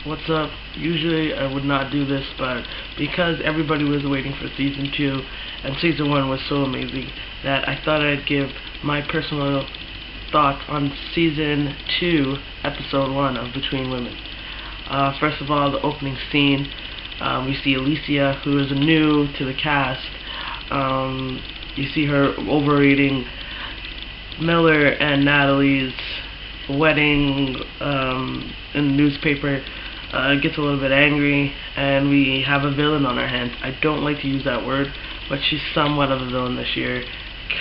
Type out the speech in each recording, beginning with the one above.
What's up? Usually I would not do this, but because everybody was waiting for season 2 and season 1 was so amazing that I thought I'd give my personal thoughts on season 2, episode 1 of Between Women. First of all, the opening scene, we see Alicia, who is new to the cast. You see her overrating Miller and Natalie's wedding in the newspaper. Gets a little bit angry, and we have a villain on our hands. I don't like to use that word, but she's somewhat of a villain this year,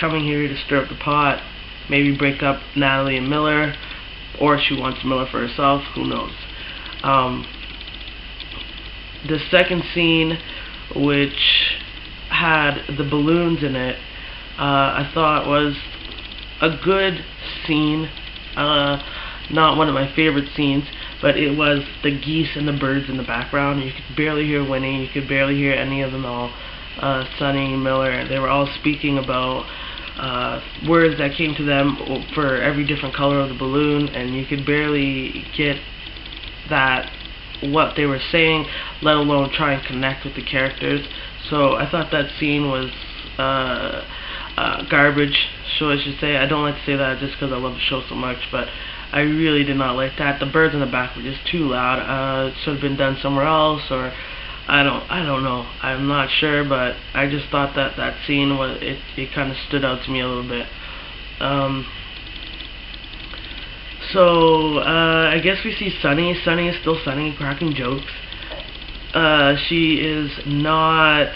coming here to stir up the pot, maybe break up Natalie and Miller, or she wants Miller for herself, who knows. The second scene, which had the balloons in it, I thought was a good scene, not one of my favorite scenes, but it was the geese and the birds in the background. You could barely hear Winnie, you could barely hear any of them all. Sunny, Miller, they were all speaking about words that came to them for every different color of the balloon, and you could barely get that, what they were saying, let alone try and connect with the characters. So I thought that scene was garbage, so I should say. I don't like to say that just because I love the show so much, but I really did not like that. The birds in the back were just too loud. It should have been done somewhere else, or I don't know. I'm not sure, but I just thought that that scene was, it kind of stood out to me a little bit. I guess we see Sunny. Sunny is still Sunny, cracking jokes. She is not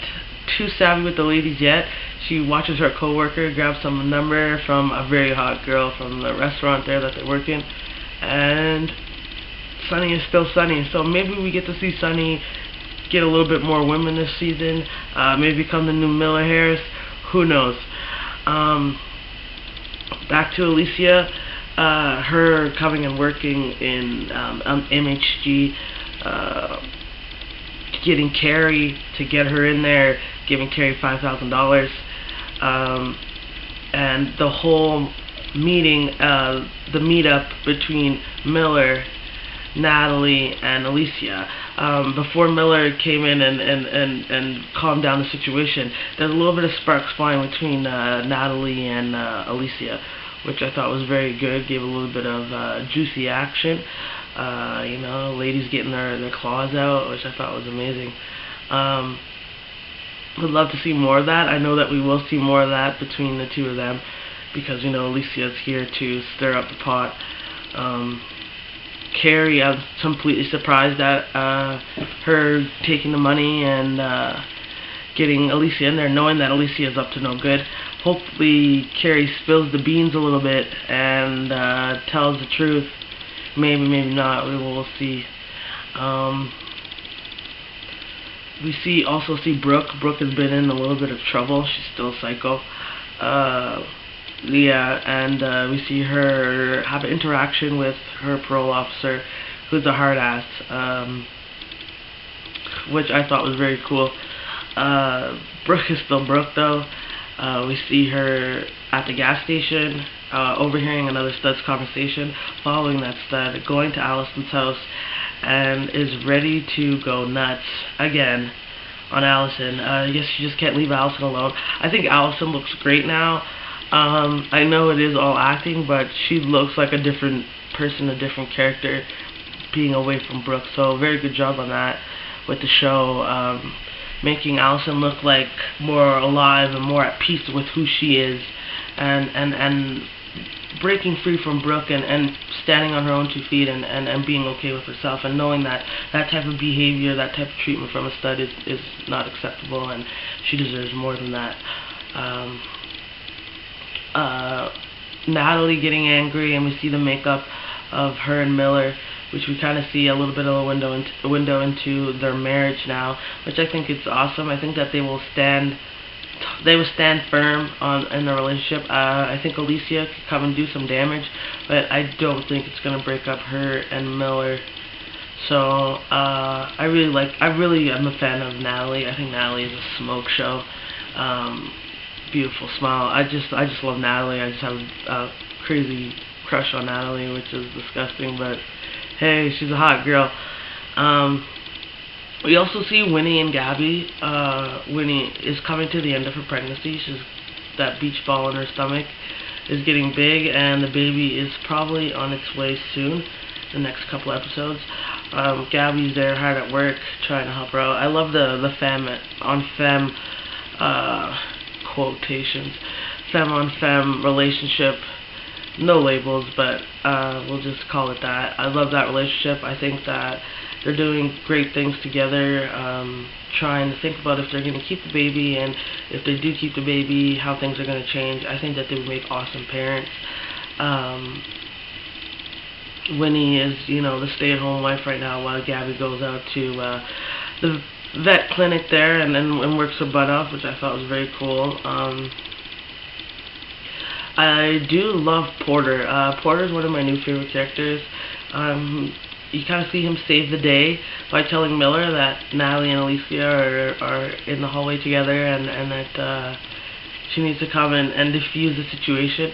too savvy with the ladies yet. She watches her coworker grab some number from a very hot girl from the restaurant there that they work in, and Sunny is still Sunny. So maybe we get to see Sunny get a little bit more women this season. Maybe become the new Miller Harris. Who knows? Back to Alicia. Her coming and working in MHG. Getting Carrie to get her in there, giving Carrie $5,000, and the whole meeting, the meetup between Miller, Natalie, and Alicia. Before Miller came in and calmed down the situation, there's a little bit of sparks flying between Natalie and Alicia, which I thought was very good, gave a little bit of juicy action. Ladies getting their claws out, which I thought was amazing. Would love to see more of that. I know that we will see more of that between the two of them, because Alicia's here to stir up the pot. Carrie, I was completely surprised at her taking the money and getting Alicia in there, knowing that Alicia is up to no good. Hopefully Carrie spills the beans a little bit and tells the truth. Maybe, maybe not. We will see. We also see Brooke. Brooke has been in a little bit of trouble. She's still psycho. Leah, and we see her have an interaction with her parole officer, who's a hard ass, which I thought was very cool. Brooke is still Brooke, though. We see her at the gas station, overhearing another stud's conversation, following that stud, going to Allison's house, and is ready to go nuts again on Allison. I guess she just can't leave Allison alone. I think Allison looks great now. I know it is all acting, but she looks like a different person, a different character, being away from Brooke. So very good job on that with the show, making Allison look like more alive and more at peace with who she is, and breaking free from Brooke and standing on her own 2 feet and being okay with herself, and knowing that that type of behavior, that type of treatment from a stud is not acceptable, and she deserves more than that. Natalie getting angry, and we see the makeup of her and Miller, which we kind of see a little bit of a window into their marriage now, which I think is awesome. I think that they will stand firm in the relationship. I think Alicia could come and do some damage, but I don't think it's going to break up her and Miller. So I really am a fan of Natalie. I think Natalie is a smoke show. Beautiful smile. I just love Natalie. I just have a crazy crush on Natalie, which is disgusting, but hey, she's a hot girl. We also see Winnie and Gabby. Winnie is coming to the end of her pregnancy. That beach ball in her stomach is getting big, and the baby is probably on its way soon, the next couple episodes. Gabby's there hard at work trying to help her out. I love the femme on femme quotations, femme on femme relationship. No labels, but we'll just call it that. I love that relationship. I think that they're doing great things together, trying to think about if they're going to keep the baby, and if they do keep the baby, how things are going to change. I think that they would make awesome parents. Winnie is, the stay-at-home wife right now, while Gabby goes out to the vet clinic there and works her butt off, which I thought was very cool. I do love Porter. Porter is one of my new favorite characters. You kind of see him save the day by telling Miller that Natalie and Alicia are in the hallway together, and that she needs to come and defuse the situation.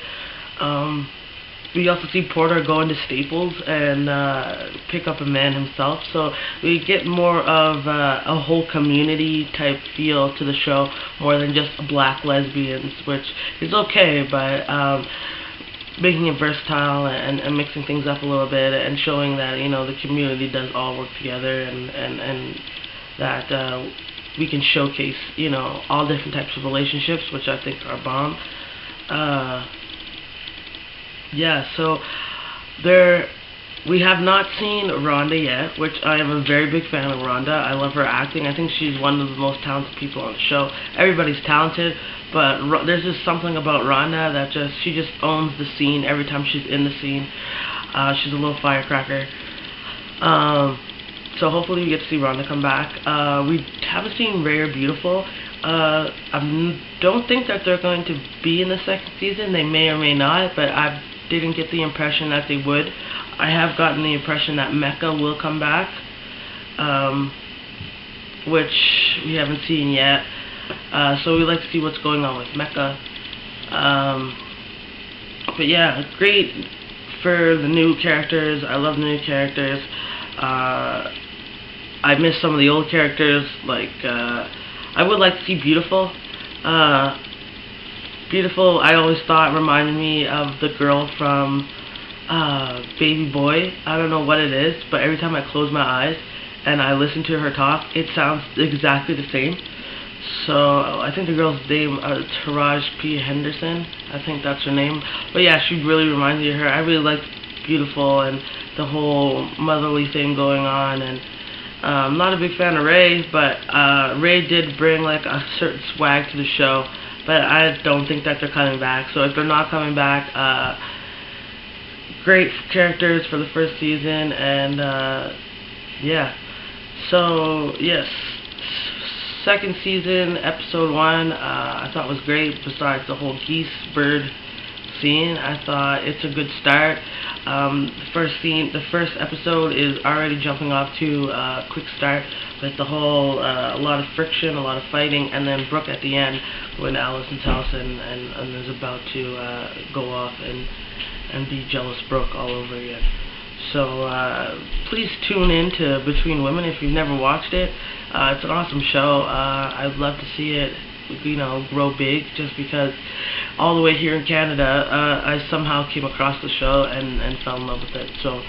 We also see Porter go into Staples and pick up a man himself, so we get more of a whole community type feel to the show, more than just black lesbians, which is okay, but making it versatile and mixing things up a little bit, and showing that the community does all work together, and that we can showcase all different types of relationships, which I think are bomb. Yeah, so we have not seen Rhonda yet, which I am a very big fan of Rhonda. I love her acting. I think she's one of the most talented people on the show. Everybody's talented, but there's just something about Rhonda that she just owns the scene every time she's in the scene. She's a little firecracker. So hopefully we get to see Rhonda come back. We haven't seen Rare Beautiful. I don't think that they're going to be in the second season. They may or may not, but I didn't get the impression that they would. I have gotten the impression that Mecca will come back, which we haven't seen yet. So we'd like to see what's going on with Mecca. But yeah, great for the new characters. I love the new characters. I miss some of the old characters. I would like to see Beautiful. Beautiful, I always thought, reminded me of the girl from Baby Boy. I don't know what it is, but every time I close my eyes and I listen to her talk, it sounds exactly the same. So I think the girl's name is Taraji P. Henderson. I think that's her name. But yeah, she really reminds me of her. I really like Beautiful and the whole motherly thing going on. And I'm not a big fan of Ray, but Ray did bring a certain swag to the show. But I don't think that they're coming back. So if they're not coming back, great characters for the first season, and yeah. So yes, second season, episode 1, I thought was great. Besides the whole geese bird scene, I thought it's a good start. The first episode is already jumping off to a quick start with the whole a lot of friction, a lot of fighting, and then Brooke at the end when Allison's house and is about to go off and be jealous Brooke all over again. So please tune in to Between Women if you've never watched it. It's an awesome show. I'd love to see it grow big, just because all the way here in Canada I somehow came across the show and fell in love with it. So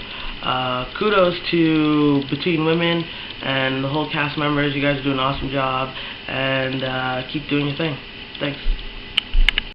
kudos to Between Women and the whole cast members. You guys do an awesome job, and keep doing your thing. Thanks.